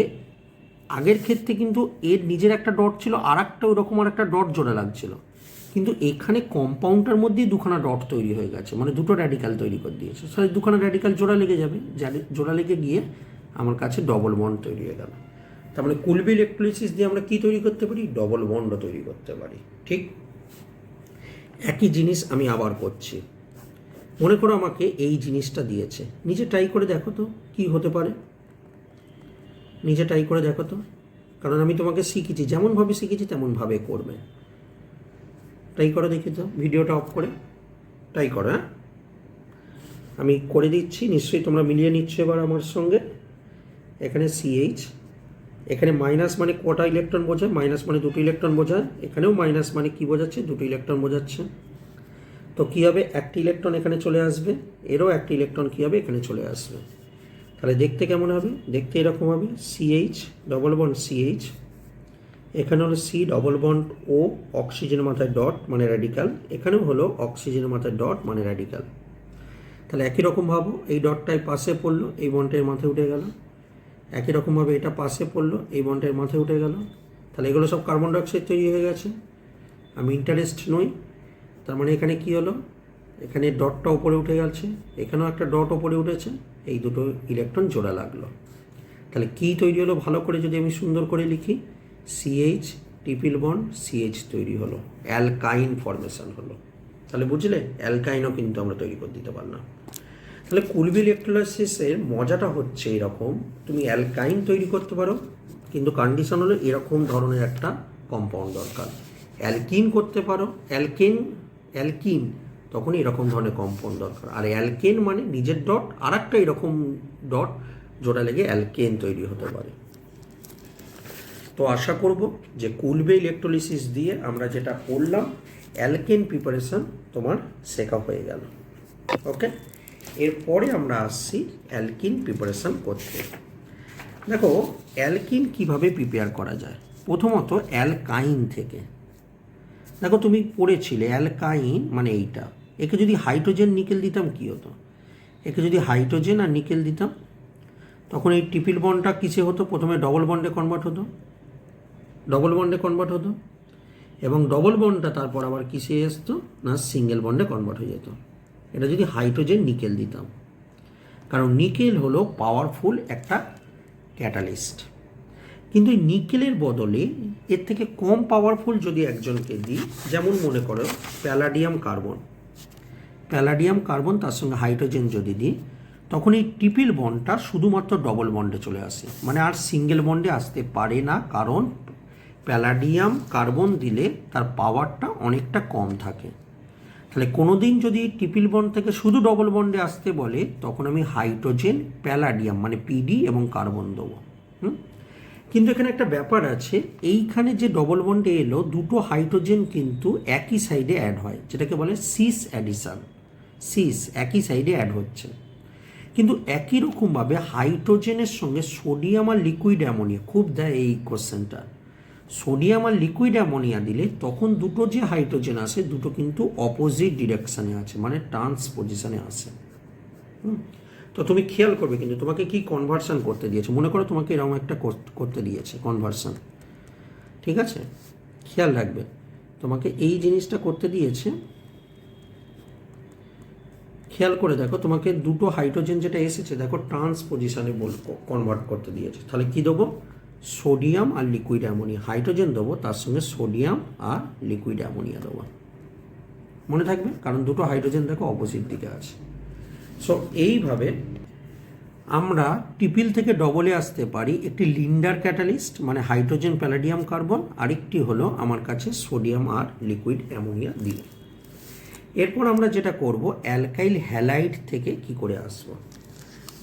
আগের ক্ষেত্রে কিন্তু এর নিজের একটা ডট ছিল, আর একটা ওরকম আর একটা ডট জোড়া লাগছিল, কিন্তু এখানে কম্পাউন্ডটার মধ্যেই দুখানা ডট তৈরি হয়ে গেছে, মানে দুটো র্যাডিক্যাল তৈরি করে দিয়েছে। তাহলে দুখানা র্যাডিক্যাল জোড়া লেগে যাবে, জোড়া লেগে গিয়ে আমার কাছে ডবল বন্ড তৈরি হয়ে গেল। তার মানে কুলবে ইলেকট্রোলিসিস দিয়ে আমরা কি তৈরি করতে পারি? ডবল বন্ডও তৈরি করতে পারি। ঠিক একই জিনিস আমি আবার করছি। মনে করো আমাকে এই জিনিসটা দিয়েছে, নিজে ট্রাই করে দেখো তো কি হতে পারে, নিজে ট্রাই করে দেখো তো, কারণ আমি তোমাকে শিখেছি, যেমনভাবে শিখেছি তেমনভাবে করবে। ট্রাই করো দেখি তো, ভিডিওটা অফ করে ট্রাই করো। হ্যাঁ, আমি করে দিচ্ছি, নিশ্চয়ই তোমরা মিলিয়ে নিচ্ছ এবার আমার সঙ্গে। এখানে CH, এখানে মাইনাস মানে কটা ইলেকট্রন বোঝায়? মাইনাস মানে দুটো ইলেকট্রন বোঝায়। এখানেও মাইনাস মানে কি বোঝাচ্ছে? দুটো ইলেকট্রন বোঝাচ্ছে। তো কী হবে? একটা ইলেকট্রন এখানে চলে আসবে, এরও একটা ইলেকট্রন কী হবে? এখানে চলে আসবে। তাহলে দেখতে কেমন হবে? দেখতে এরকম হবে, CH ডবল বন্ড CH, এখানে হলো C ডবল বন্ড O, অক্সিজেনের মাথায় ডট মানে র্যাডিক্যাল, এখানেও হলো অক্সিজেনের মাথায় ডট মানে র্যাডিক্যাল। তাহলে একই রকম ভাবো, এই ডটটাই পাশে পড়লো, এই বন্ডের মাথায় উঠে গেল। একই রকমভাবে এটা পাশে পড়লো, এই বন্ডের মাথায় উঠে গেল। তাহলে এগুলো সব কার্বন ডাইঅক্সাইড তৈরি হয়ে গেছে। আমি ইন্টারেস্ট নই, তার মানে এখানে কি হলো? এখানে ডটটা উপরে উঠে গেছে, এখানেও একটা ডট উপরে উঠেছে, এই দুটো ইলেকট্রন জোড়া লাগলো। তাহলে কী তৈরি হলো ভালো করে যদি আমি সুন্দর করে লিখি, সিএইচ ট্রিপল বন্ড সিএইচ তৈরি হলো, অ্যালকাইন ফর্মেশন হলো। তাহলে বুঝলে, অ্যালকাইনও কিন্তু আমরা তৈরি করে দিতে পারলাম। তাহলে কুলবি ইলেকট্রোলাইসিসের মজাটা হচ্ছে এরকম, তুমি অ্যালকাইন তৈরি করতে পারো, কিন্তু কন্ডিশন হলো এরকম ধরনের একটা কম্পাউন্ড দরকার। অ্যালকিন করতে পারো, অ্যালকিন তখন এরকম ধরনের কম্পাউন্ড দরকার। আর অ্যালকেন মানে নিজের ডট আর একটা এরকম ডট জোড়া লেগে অ্যালকেন তৈরি হতে পারে। তো আশা করব যে কুলবে ইলেকট্রোলিসিস দিয়ে আমরা যেটা করলাম, অ্যালকেন প্রিপারেশন তোমার শেখা হয়ে গেল। ওকে, এরপরে আমরা আসছি অ্যালকিন প্রিপারেশন করতে। দেখো অ্যালকিন কিভাবে প্রিপেয়ার করা যায়। প্রথমত অ্যালকাইন থেকে, দেখো তুমি পড়েছিলে অ্যালকাইন মানে এইটা, একে যদি হাইড্রোজেন নিকেল দিতাম কী হতো, একে যদি হাইড্রোজেন আর নিকেল দিতাম তখন এই ট্রিপল বন্ডটা কিসে হতো, প্রথমে ডবল বন্ডে কনভার্ট হতো, এবং ডবল বন্ডটা তারপর আবার কিসে আসতো না সিঙ্গেল বন্ডে কনভার্ট হয়ে যেত। এটা যদি হাইড্রোজেন নিকেল দিতাম, কারণ নিকেল হলো পাওয়ারফুল একটা ক্যাটালিস্ট। কিন্তু এই নিকেলের বদলে এর থেকে কম পাওয়ারফুল যদি একজনকে দিই, যেমন মনে করো প্যালাডিয়াম কার্বন তার সঙ্গে হাইড্রোজেন যদি দিই, তখন এই ট্রিপল বন্ডটা শুধুমাত্র ডবল বন্ডে চলে আসে, মানে আর সিঙ্গেল বন্ডে আসতে পারে না, কারণ প্যালাডিয়াম কার্বন দিলে তার পাওয়ারটা অনেকটা কম থাকে। তাহলে কোনো দিন যদি ট্রিপল বন্ড থেকে শুধু ডবল বন্ডে আসতে বলে, তখন আমি হাইড্রোজেন প্যালাডিয়াম মানে পিডি এবং কার্বন দেবো। কিন্তু এখানে একটা ব্যাপার আছে, এইখানে যে ডবল বন্ডে এলো দুটো হাইড্রোজেন কিন্তু একই সাইডে অ্যাড হয়, যেটাকে বলে সিস অ্যাডিশন। সিস একই সাইডে অ্যাড হচ্ছে, কিন্তু একই রকমভাবে হাইড্রোজেনের সঙ্গে সোডিয়াম আর লিকুইড অ্যামোনিয়া, খুব দেয় এই কোশ্চেনটা, সোডিয়াম আর লিকুইড অ্যামোনিয়া দিলে তখন দুটো যে হাইড্রোজেন আসে দুটো কিন্তু অপোজিট ডিরেকশানে আছে, মানে ট্রান্সপোজিশনে আসে। তো তুমি খেয়াল করবে, কিন্তু তোমাকে কি কনভার্সন করতে দিয়েছে, মনে করো তোমাকে এরকম একটা করতে দিয়েছে কনভার্সন, ঠিক আছে, খেয়াল রাখবে তোমাকে এই জিনিসটা করতে দিয়েছে। খেয়াল করে দেখো, তোমাকে দুটো হাইড্রোজেন যেটা এসেছে দেখো ট্রান্সপোজিশনে কনভার্ট করতে দিয়েছে। তাহলে কি দেবো, সোডিয়াম আর লিকুইড অ্যামোনিয়া, হাইড্রোজেন দেবো তার সঙ্গে সোডিয়াম আর লিকুইড অ্যামোনিয়া দেবো, মনে থাকবে, কারণ দুটো হাইড্রোজেন দেখো অপোজিট দিকে আছে। সো এইভাবে আমরা ট্রিপল থেকে ডবলে আসতে পারি একটি লিন্ডার ক্যাটালিস্ট, মানে হাইড্রোজেন প্যালাডিয়াম কার্বন, আরেকটি হলো আমার কাছে সোডিয়াম আর লিকুইড অ্যামোনিয়া দিয়ে। এরপর আমরা যেটা করব, অ্যালকাইল হ্যালাইড থেকে কি করে আসব।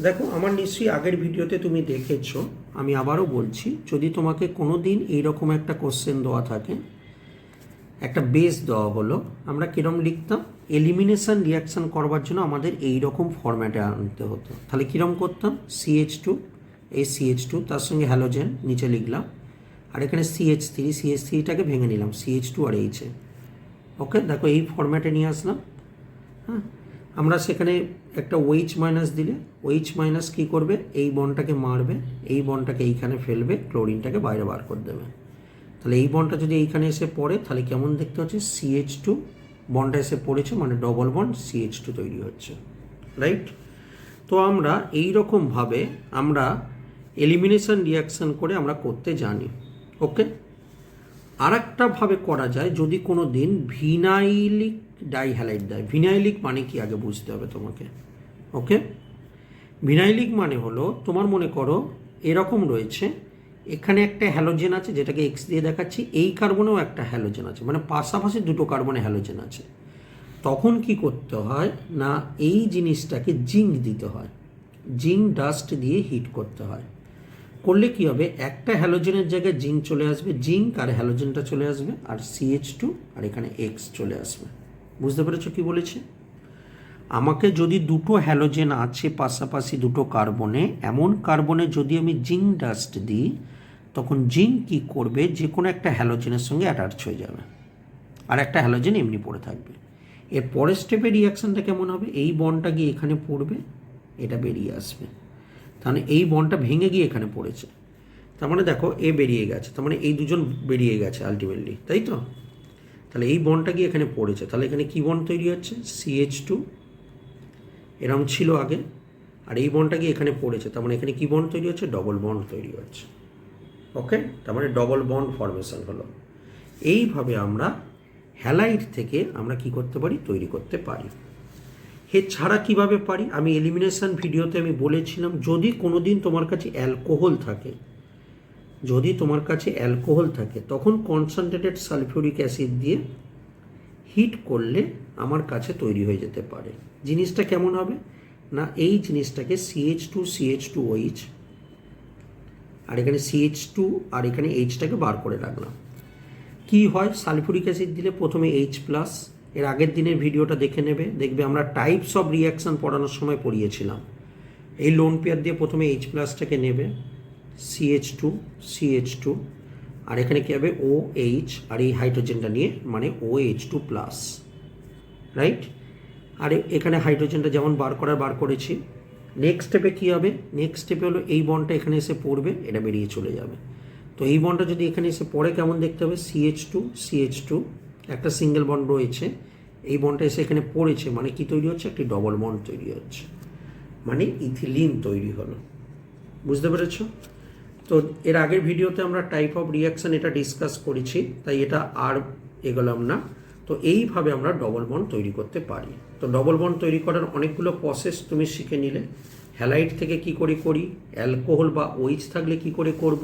দেখো আমার নিশ্চয়ই আগের ভিডিওতে তুমি দেখেছো, আমি আবারও বলছি, যদি তোমাকে কোনো দিন এইরকম একটা কোশ্চেন দেওয়া থাকে, একটা বেস দেওয়া হলো, আমরা কীরকম লিখতাম, এলিমিনেশন রিয়াকশান করবার জন্য আমাদের এই রকম ফরম্যাটে আনতে হতো। তাহলে কীরকম করতাম, CH2, এই CH2 তার সঙ্গে হ্যালোজেন নিচে লিখলাম, আর এখানে CH3টাকে ভেঙে নিলাম CH2 আর H। ওকে, দেখো এই ফরম্যাটে নিয়ে আসলাম। হ্যাঁ, আমরা সেখানে একটা OH মাইনাস দিলে OH মাইনাস কী করবে, এই বন্ডটাকে মারবে, এই বন্ডটাকে এইখানে ফেলবে, ক্লোরিনটাকে বাইরে বার করে দেবে। তাহলে এই বন্ডটা যদি এইখানে এসে পড়ে তাহলে কেমন দেখতে হচ্ছে, CH2 বন্ডটা এসে পড়েছে মানে ডবল বন্ড CH2 তৈরি হচ্ছে, রাইট। তো আমরা এই রকমভাবে আমরা এলিমিনেশন রিয়াকশান করে আমরা করতে জানি। ওকে, আর একটাভাবে করা যায়, যদি কোনো দিন ভিনাইলিক ডাইহ্যালাইড দেয়। ভিনাইলিক মানে কি আগে বুঝতে হবে তোমাকে। ওকে, ভিনাইলিক মানে হলো, তোমার মনে করো এরকম রয়েছে, এখানে একটা হ্যালোজেন আছে যেটাকে X দিয়ে দেখাচ্ছি, এই কার্বনেও একটা হ্যালোজেন আছে, মানে পাশাপাশি দুটো কার্বনে হ্যালোজেন আছে। তখন কি করতে হয় না, এই জিনিসটাকে জিঙ্ক দিতে হয়, জিঙ্ক ডাস্ট দিয়ে হিট করতে হয়। করলে কি হবে, একটা হ্যালোজেনের জায়গায় জিঙ্ক চলে আসবে, জিঙ্ক আর হ্যালোজেনটা চলে আসবে, আর CH2 আর এখানে X চলে আসবে। বুঝতে পেরেছো কি বলেছি? আমাকে যদি দুটো হ্যালোজেন আছে পাশাপাশি দুটো কার্বনে, এমন কার্বনে যদি আমি জিঙ্ক ডাস্ট দিই, তখন জিঙ্ক কী করবে, যে কোনো একটা হ্যালোজেনের সঙ্গে অ্যাটাচ হয়ে যাবে, আর একটা হ্যালোজেন এমনি পড়ে থাকবে। এর পরের স্টেপের রিয়াকশানটা কেমন হবে, এই বন্ডটা গিয়ে এখানে পড়বে, এটা বেরিয়ে আসবে, তাহলে এই বন্ডটা ভেঙে গিয়ে এখানে পড়েছে, তার মানে দেখো এ বেরিয়ে গেছে, তার মানে এই দুজন বেরিয়ে গেছে আলটিমেটলি, তাই তো। তাহলে এই বন্ডটা গিয়ে এখানে পড়েছে, তাহলে এখানে কী বন্ড তৈরি হচ্ছে, CH2 এরকম ছিল আগে, আর এই বন্ডটা গিয়ে এখানে পড়েছে, তার মানে এখানে কি বন্ড তৈরি হচ্ছে? ডবল বন্ড তৈরি হচ্ছে। ওকে, তার মানে ডবল বন্ড ফর্মেশন হলো। এইভাবে আমরা হ্যালাইড থেকে আমরা কি করতে পারি? তৈরি করতে পারি। এছাড়া কিভাবে পারি? আমি এলিমিনেশন ভিডিওতে আমি বলেছিলাম, যদি কোনো দিন তোমার কাছে অ্যালকোহল থাকে, তখন কনসেন্ট্রেটেড সালফিউরিক অ্যাসিড দিয়ে হিট করলে আমার কাছে তৈরি হয়ে যেতে পারে। জিনিসটা কেমন হবে না, এই জিনিসটাকে CH2CH2OH, আর এখানে CH2 আর এখানে Hটাকে বার করে রাখলাম। কি হয়? সালফিউরিক অ্যাসিড দিলে প্রথমে H+, এর আগের দিনের ভিডিওটা দেখে নেবে, দেখবে আমরা টাইপস অফ রিয়াকশান পড়ানোর সময় পড়িয়েছিলাম। এই লোন পেয়ার দিয়ে প্রথমে H+টাকে নেবে, CH2 আর এখানে কী হবে? OH, আর এই হাইড্রোজেনটা নিয়ে মানে OH2+, রাইট? আর এখানে হাইড্রোজেনটা যেমন বার করেছি। নেক্সট স্টেপে কী হবে? নেক্সট স্টেপে হলো এই বন্ডটা এখানে এসে পড়বে, এটা বেরিয়ে চলে যাবে। তো এই বন্ডটা যদি এখানে এসে পড়ে কেমন দেখতে হবে? CH2 একটা সিঙ্গেল বন্ড রয়েছে, এই বন্ডটা এসে এখানে পড়েছে, মানে কি তৈরি হচ্ছে? একটি ডবল বন্ড তৈরি হচ্ছে, মানে ইথিলিন তৈরি হলো। বুঝতে পেরেছ? তো এর আগের ভিডিওতে আমরা টাইপ অফ রিয়াকশান এটা ডিসকাস করেছি, তাই এটা আর এগোলাম না। তো এইভাবে আমরা ডবল বন্ড তৈরি করতে পারি। তো ডবল বন্ড তৈরি করার অনেকগুলো প্রসেস তুমি শিখে নিলে। হ্যালাইড থেকে কি করে করি, অ্যালকোহল বা OH থাকলে কি করে করব,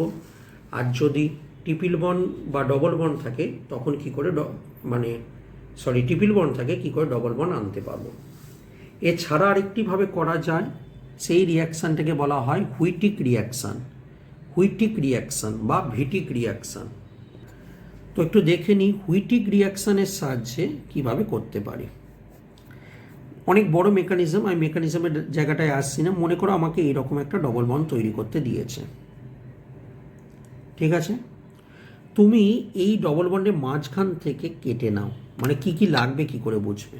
আর যদি ট্রিপল বন্ড বা ডবল বন্ড থাকে তখন কি করে ট্রিপল বন্ড থাকে কি করে ডবল বন্ড আনতে পারবো। এছাড়া আরেকটিভাবে করা যায়, সেই রিয়াকশানটাকে বলা হয় হুইটিক রিয়াকশান বা ভিটিক রিয়াকশান। তো একটু দেখে নিই হুইটিক রিয়াকশানের সাহায্যে কিভাবে করতে পারি। অনেক বড় মেকানিজম, আমি মেকানিজমের জায়গাটায় আসছি না। মনে করো আমাকে এইরকম একটা ডবল বন্ড তৈরি করতে দিয়েছে, ঠিক আছে? তুমি এই ডবল বন্ডের মাঝখান থেকে কেটে নাও, মানে কি কি লাগবে কি করে বুঝবে?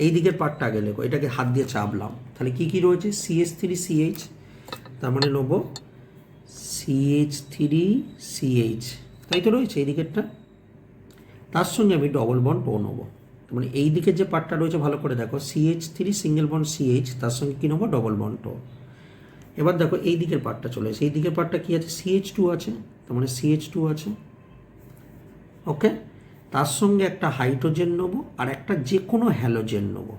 এই দিকের পার্টটা আগে লেখো, এটাকে হাত দিয়ে চাপলাম, তাহলে কি কি রয়েছে? CH3CH, তার মানে নেবো CH3CH, তাই তো রয়েছে এই দিকেরটা। তার সঙ্গে আমি ডবল বন্ড ও নেবো, মানে এই দিকের যে পার্টটা রয়েছে ভালো করে দেখো, CH3 সিঙ্গেল বন্ড CH, তার সঙ্গে কী নেবো? ডবল বন্ড ও। এবার দেখো এই দিকের পার্টটা চলে এসে, এই দিকের পার্টটা কী আছে? CH2 আছে, তার মানে CH2 আছে। ওকে, তার সঙ্গে একটা হাইড্রোজেন নেবো আর একটা যে কোনো হ্যালোজেন নেবো,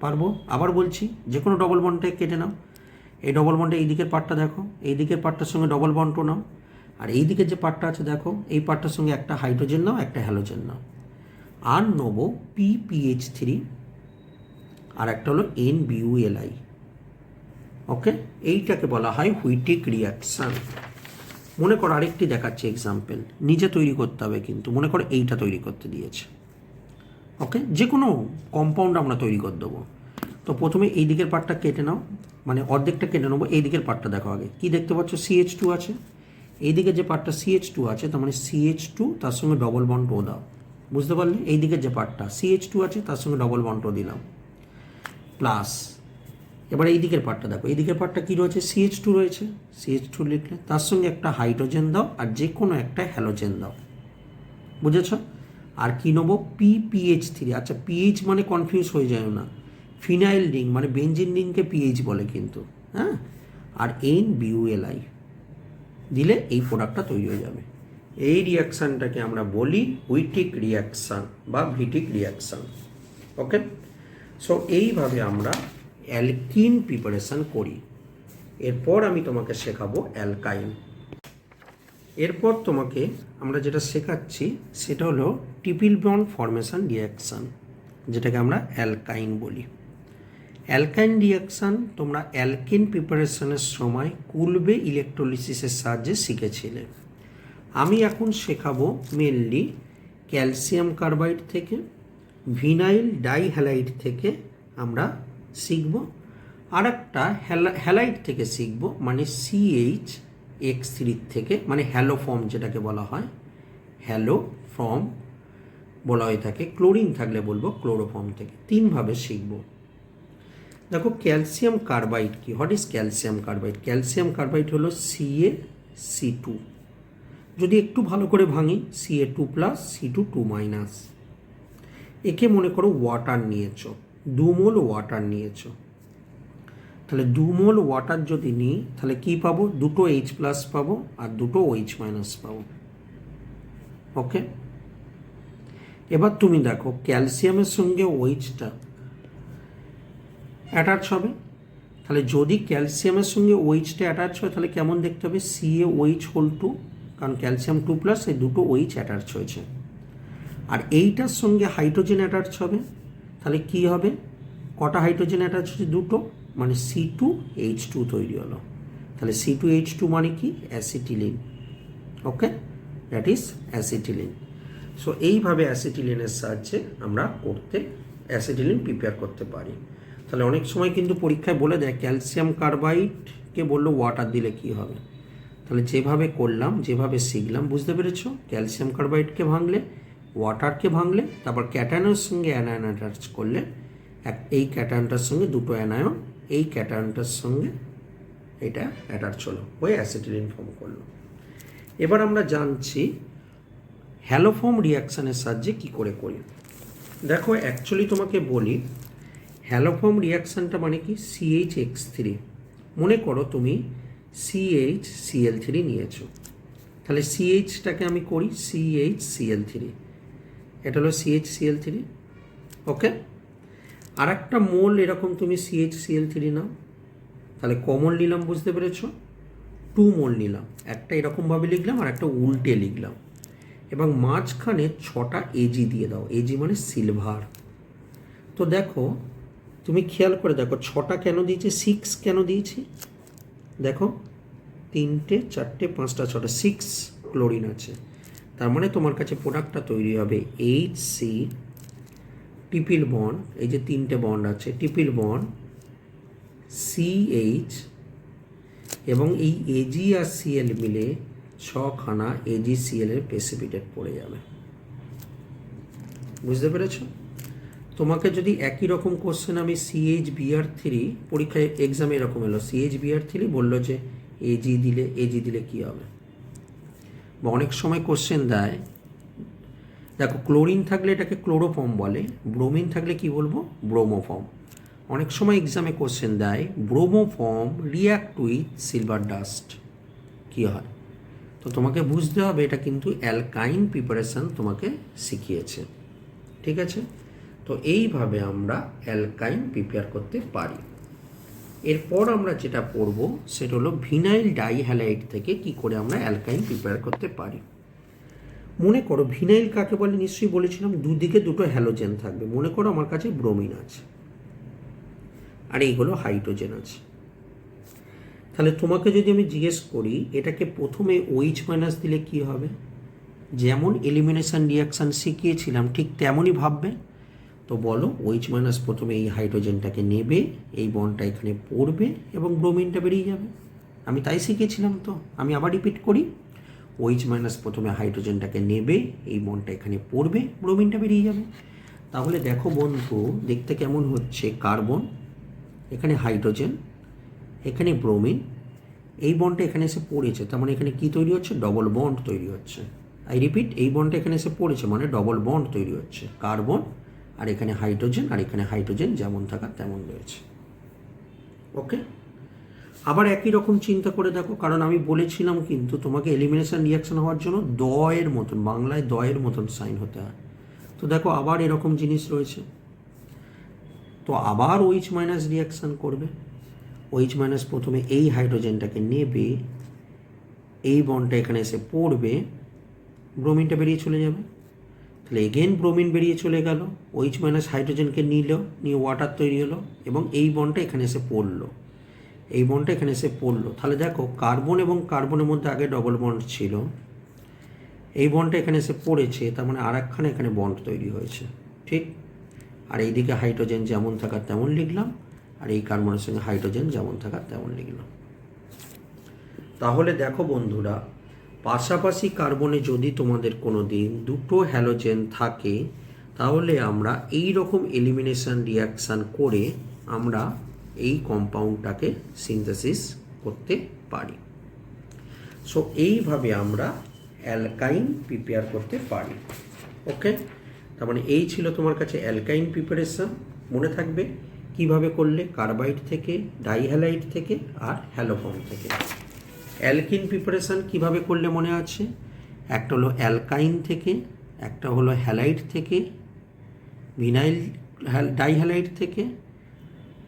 পারবো? আবার বলছি, যে কোনো ডবল বন্ডটাকে কেটে নাও। এই ডবল বন্ডে এই দিকের পার্টটা দেখো, এই দিকের পার্টটার সঙ্গে ডবল বন্ডও নাও, আর এই দিকের যে পার্টটা আছে দেখো, এই পার্টটার সঙ্গে একটা হাইড্রোজেন নাও, একটা হ্যালোজেন নাও, আর নেবো PPH3 আর একটা হলো NBULI। ওকে, এইটাকে বলা হয় হুইটিক রিয়াকশান। মনে করো আরেকটি দেখাচ্ছি এক্সাম্পল, নিজে তৈরি করতে হবে কিন্তু। মনে করো এইটা তৈরি করতে দিয়েছে, ওকে, যে কোনো কম্পাউন্ড আমরা তৈরি করে দেবো। তো প্রথমে এই দিকের পার্টটা কেটে নাও, মানে অর্ধেকটা কেটে নেবো। এই দিকের পার্টটা দেখো আগে, কি দেখতে পাচ্ছ? CH2 আছে, এই দিকে যে পার্টটা CH2 আছে, তার মানে CH2 তার সঙ্গে ডবল বন্ড ও দাও। বুঝতে পারলে? এই দিকের যে পার্টটা CH2 আছে তার সঙ্গে ডবল বন্ড ও দিলাম, প্লাস এবার এই দিকের পার্টটা দেখো, এই দিকের পার্টটা কী রয়েছে? CH2 রয়েছে, CH2 লিখলে তার সঙ্গে একটা হাইড্রোজেন দাও আর যে কোনো একটা হ্যালোজেন দাও। বুঝেছ? আর কি নেবো? PPH3। আচ্ছা, পিএইচ মানে কনফিউজ হয়ে যায় না, ফিনাইল রিং মানে বেঞ্জিন রিংকে পিএইচ বলে কিন্তু, হ্যাঁ। আর NBULI দিলে এই প্রোডাক্টটা তৈরি হয়ে যাবে। এই রিয়াকশানটাকে আমরা বলি হুইটিক রিয়াকশান বা ভিটিক রিয়াকশান। ওকে, সো এইভাবে আমরা অ্যালকিন প্রিপারেশান করি। এরপর আমি তোমাকে শেখাবো অ্যালকাইন। এরপর তোমাকে আমরা যেটা শেখাচ্ছি সেটা হলো ট্রিপল বন্ড ফর্মেশন রিয়াকশান, যেটাকে আমরা অ্যালকাইন বলি। অ্যালকাইন রিয়াকশান তোমরা অ্যালকিন প্রিপারেশনের সময় কুলবে ইলেকট্রোলিসিসের সাহায্যে শিখেছিলে। আমি এখন শেখাবো মেনলি ক্যালসিয়াম কার্বাইড থেকে, ভিনাইল ডাইহ্যালাইড থেকে আমরা শিখব, আর একটা হ্যালাইড থেকে শিখব, মানে CH(X3) থেকে, মানে হ্যালো ফর্ম যেটাকে বলা হয়, হ্যালো ফর্ম বলা হয়ে থাকে। ক্লোরিন থাকলে বলবো ক্লোরোফর্ম থেকে। তিনভাবে শিখব। দেখো ক্যালসিয়াম কার্বাইড কি, what is calcium carbide? Calcium carbide হলো CaC2, যদি একটু ভালো করে ভাঙি Ca2+, C2 2-। একে মনে করো ওয়াটার নিয়েছ, 2 মোল ওয়াটার নিয়েছ, তাহলে 2 মোল ওয়াটার যদি নিই তাহলে কি পাবো, দুটো H+ পাবো আর দুটো OH- পাবো। ওকে, এবার তুমি দেখো ক্যালসিয়ামের সঙ্গে OHটা অ্যাটাচ হবে, তাহলে যদি ক্যালসিয়ামের সঙ্গে OHটা অ্যাটাচ হয় তাহলে কেমন দেখতে হবে, CaOH2, কারণ ক্যালসিয়াম 2+, এই দুটো OH অ্যাটাচ হয়েছে। আর এইটার সঙ্গে হাইড্রোজেন অ্যাটাচ হবে, তাহলে কি হবে, কটা হাইড্রোজেন অ্যাটাচ হচ্ছে, দুটো, মানে C2H2 তৈরি হলো। তাহলে C2H2 মানে কি, acetylene. Okay, that is acetylene. So এইভাবে অ্যাসিটিলিনের সাহায্যে আমরা অ্যাসিটিলিন প্রিপেয়ার করতে পারি। তাহলে অনেক সময় কিন্তু পরীক্ষায় বলে দেয় ক্যালসিয়াম কার্বাইডকে বললো ওয়াটার দিলে কি হবে, তাহলে যেভাবে করলাম, যেভাবে শিখলাম, বুঝতে পেরেছো, ক্যালসিয়াম কার্বাইডকে ভাঙলে, ওয়াটারকে ভাঙলে, তারপর ক্যাটায়নের সঙ্গে অ্যানায়ন অ্যাটাচ করলে, এই ক্যাটায়নটার সঙ্গে দুটো অ্যানায়ন, এই ক্যাটায়নটার সঙ্গে এটা অ্যাটাচ হলো, ওই অ্যাসিটিলিন ফর্ম করলো। এবার আমরা জানছি হ্যালোফর্ম রিয়াকশানের সাহায্যে কি করে করি। দেখো অ্যাকচুয়ালি তোমাকে বলি, হ্যালোফর্ম রিয়াকশানটা মানে কি, CH3। মনে করো তুমি CHCl3 নিয়েছো, তাহলে CHটাকে আমি করি CHCl3, এটা হলো CHCl3। ওকে, আর একটা মোল এরকম তুমি CHCl3 নাও, তাহলে কমন নিলাম, বুঝতে পেরেছো, 2 মোল নিলাম, একটা এরকমভাবে লিখলাম আর একটা উল্টে লিখলাম, এবং মাঝখানে 6টা Ag দিয়ে দাও, Ag মানে সিলভার। তো দেখো তুমি খেয়াল করে দেখো 6টা কেন দিয়েছি, 6 কেন দিয়েছি, দেখো 3টে 4টে 5টা 6টা 6 ক্লোরিন আছে, তার মানে তোমার কাছে প্রোডাক্টটা তৈরি হবে HC ট্রিপল বন্ড, এই যে 3টে বন্ড আছে, ট্রিপল বন্ড CH, এবং এই Ag আর Cl মিলে 6খানা AgCl এর প্রেসিপিটেট পড়ে যাবে। বুঝতে পেরেছো? তোমাকে যদি একই রকম কোশ্চেন আমি CHBr3, পরীক্ষায় এক্সামে এরকম এলো, CHBr3 বললো যে Ag দিলে কি হবে, বা অনেক সময় কোশ্চেন দেয়, দেখো ক্লোরিন থাকলে এটাকে ক্লোরোফর্ম বলে, ব্রোমিন থাকলে কি বলবো, ব্রোমোফর্ম। অনেক সময় এক্সামে কোশ্চেন দেয় bromoform react with silver dust, কী হয়, তো তোমাকে বুঝতে হবে এটা কিন্তু অ্যালকাইন প্রিপারেশন তোমাকে শিখিয়েছে। ঠিক আছে, তো এইভাবে আমরা অ্যালকাইন প্রিপেয়ার করতে পারি। এরপর আমরা যেটা পড়ব সেটা হলো ভিনাইল ডাইহ্যালাইড থেকে কি করে আমরা অ্যালকাইন প্রিপেয়ার করতে পারি। মনে করো ভিনাইল কাকে বলে, নিশ্চয়ই বলেছিলাম, দুদিকে দুটো হ্যালোজেন থাকবে। মনে করো আমার কাছে ব্রোমিন আছে আর এইগুলো হাইড্রোজেন আছে, তাহলে তোমাকে যদি আমি জিজ্ঞেস করি এটাকে প্রথমে OH- দিলে কি হবে, যেমন এলিমিনেশন রিয়াকশান শিখিয়েছিলাম ঠিক তেমনই ভাববে। তো বলো, OH- প্রথমে এই হাইড্রোজেনটাকে নেবে, এই বন্ডটা এখানে পড়বে এবং ব্রোমিনটা বেরিয়ে যাবে। আমি তাই শিখিয়েছিলাম, তো আমি আবার রিপিট করি, OH- প্রথমে হাইড্রোজেনটাকে নেবে, এই বন্ডটা এখানে পড়বে, ব্রোমিনটা বেরিয়ে যাবে। তাহলে দেখো বন্ধু, দেখতে কেমন হচ্ছে, কার্বন, এখানে হাইড্রোজেন, এখানে ব্রোমিন, এই বন্ডটা এখানে এসে পড়েছে, তার মানে এখানে কি তৈরি হচ্ছে, ডবল বন্ড তৈরি হচ্ছে। আই রিপিট, এই বন্ডটা এখানে এসে পড়েছে মানে ডবল বন্ড তৈরি হচ্ছে, কার্বন আর এখানে হাইড্রোজেন, আর এখানে হাইড্রোজেন যেমন থাকা তেমন রয়েছে। ওকে, আবার একই রকম চিন্তা করে দেখো, কারণ আমি বলেছিলাম কিন্তু তোমাকে এলিমিনেশন রিয়াকশন হওয়ার জন্য দয়ের মতন, বাংলায় দয়ের মতন সাইন হতে হয়। তো দেখো আবার এরকম জিনিস রয়েছে, তো আবার OH- রিয়াকশান করবে। OH- প্রথমে এই হাইড্রোজেনটাকে নেবে, এই বন্ডটা এখানে এসে পড়বে, ব্রোমিনটা বেরিয়ে চলে যাবে। তাহলে এগেন ব্রোমিন বেরিয়ে চলে গেল, OH- হাইড্রোজেনকে নিয়ে ওয়াটার তৈরি হলো, এবং এই বন্ডটা এখানে এসে পড়লো, এই বন্ডটা এখানে এসে পড়লো। তাহলে দেখো কার্বন এবং কার্বনের মধ্যে আগে ডবল বন্ড ছিল, এই বন্ডটা এখানে এসে পড়েছে, তার মানে আর একখানে এখানে বন্ড তৈরি হয়েছে। ঠিক, আর এইদিকে হাইড্রোজেন যেমন থাকার তেমন লিখলাম, আর এই কার্বনের সঙ্গে হাইড্রোজেন যেমন থাকার তেমন লিখলাম। তাহলে দেখো বন্ধুরা, পাশাপাশি কার্বনে যদি তোমাদের কোনো দিন দুটো হ্যালোজেন থাকে, তাহলে আমরা এই রকম এলিমিনেশন রিয়াকশান করে আমরা এই কম্পাউন্ডটাকে সিনথেসিস করতে পারি। সো এইভাবে আমরা অ্যালকাইন প্রিপেয়ার করতে পারি। ওকে, তার মানে এই ছিল তোমার কাছে অ্যালকাইন প্রিপারেশন। মনে থাকবে কিভাবে করলে? কার্বাইড থেকে, ডাইহ্যালাইড থেকে আর হ্যালোফর্ম থেকে। অ্যালকিন প্রিপারেশন কিভাবে করলে মনে আছে? একটা হলো অ্যালকাইন থেকে, একটা হলো হ্যালাইড থেকে, ভিনাইল ডাইহ্যালাইড থেকে,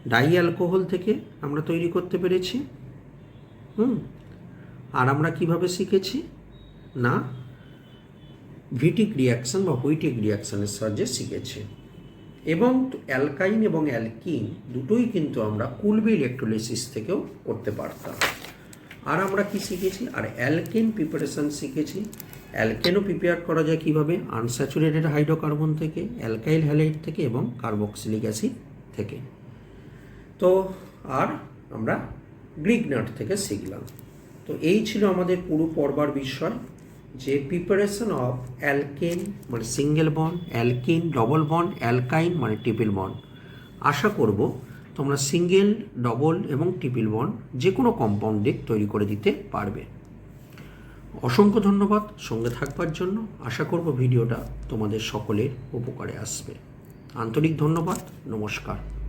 ডাই অ্যালকোহল থেকে আমরা তৈরি করতে পেরেছি। আর আমরা কিভাবে শিখেছি না ভিটিক রিয়াকশন বা হুইটিক রিয়াকশনের সাহায্যে শিখেছি। এবং অ্যালকাইন এবং অ্যালকিন দুটোই কিন্তু আমরা কুলবে ইলেকট্রোলাইসিস থেকেও করতে পারতাম। আর আমরা কি শিখেছি? আর অ্যালকেন প্রিপারেশন শিখেছি। অ্যালকেনও প্রিপেয়ার করা যায় কীভাবে? আনস্যাচুরেটেড হাইড্রোকার্বন থেকে, অ্যালকাইল হ্যালাইড থেকে এবং কার্বক্সিলিক অ্যাসিড থেকে। তো আর আমরা গ্রিগনাট থেকে শিখলাম। তো এই ছিল আমাদের পুরো পড়বার বিষয়, যে প্রিপারেশন অফ অ্যালকেন মানে single bond, alkyne double bond, অ্যালকাইন মানে ট্রিপল বন্ড। আশা করব তোমরা সিঙ্গেল, ডবল এবং ট্রিপল বন্ড যে কোনো কম্পাউন্ডে তৈরি করে দিতে পারবে। অসংখ্য ধন্যবাদ সঙ্গে থাকবার জন্য। আশা করব ভিডিওটা তোমাদের সকলের উপকারে আসবে। আন্তরিক ধন্যবাদ। নমস্কার।